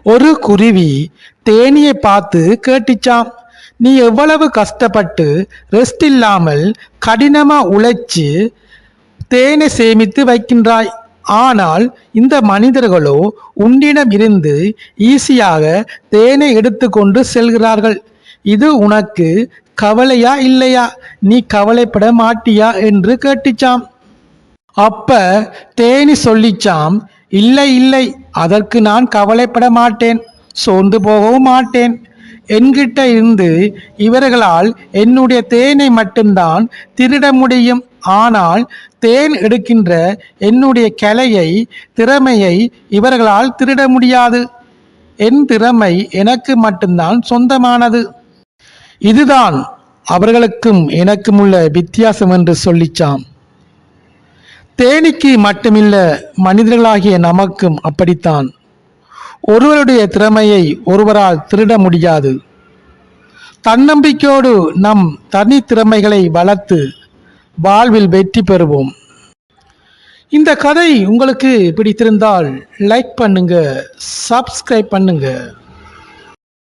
ஒரு குருவி தேனியை பார்த்து கேட்டுச்சாம், நீ எவ்வளவு கஷ்டப்பட்டு ரெஸ்ட் இல்லாமல் கடினமா உழைச்சு தேனை சேமித்து வைக்கின்றாய். ஆனால் இந்த மனிதர்களோ உன்னிடம் இருந்து ஈஸியாக தேனை எடுத்துக்கொண்டு செல்கிறார்கள். இது உனக்கு கவலையா இல்லையா? நீ கவலைப்பட மாட்டியா என்று கேட்டுச்சாம். அப்ப தேனி சொல்லிச்சாம், இல்லை இல்லை, அதற்கு நான் கவலைப்பட மாட்டேன், சோர்ந்து போகவும் மாட்டேன். என்கிட்ட இருந்து இவர்களால் என்னுடைய தேனை மட்டும்தான் திருட முடியும். ஆனால் தேன் எடுக்கின்ற என்னுடைய கலையை, திறமையை இவர்களால் திருட முடியாது. என் திறமை எனக்கு மட்டும்தான் சொந்தமானது. இதுதான் அவர்களுக்கும் எனக்கும் உள்ள வித்தியாசம் என்று சொல்லிச்சாம். தேனிக்கு மட்டுமில்ல, மனிதர்களாகிய நமக்கும் அப்படித்தான். ஒருவருடைய திறமையை ஒருவரால் திருட முடியாது. தன்னம்பிக்கையோடு நம் தனித்திறமைகளை வளர்த்து வாழ்வில் வெற்றி பெறுவோம். இந்த கதை உங்களுக்கு பிடித்திருந்தால் லைக் பண்ணுங்க, சப்ஸ்கிரைப் பண்ணுங்க.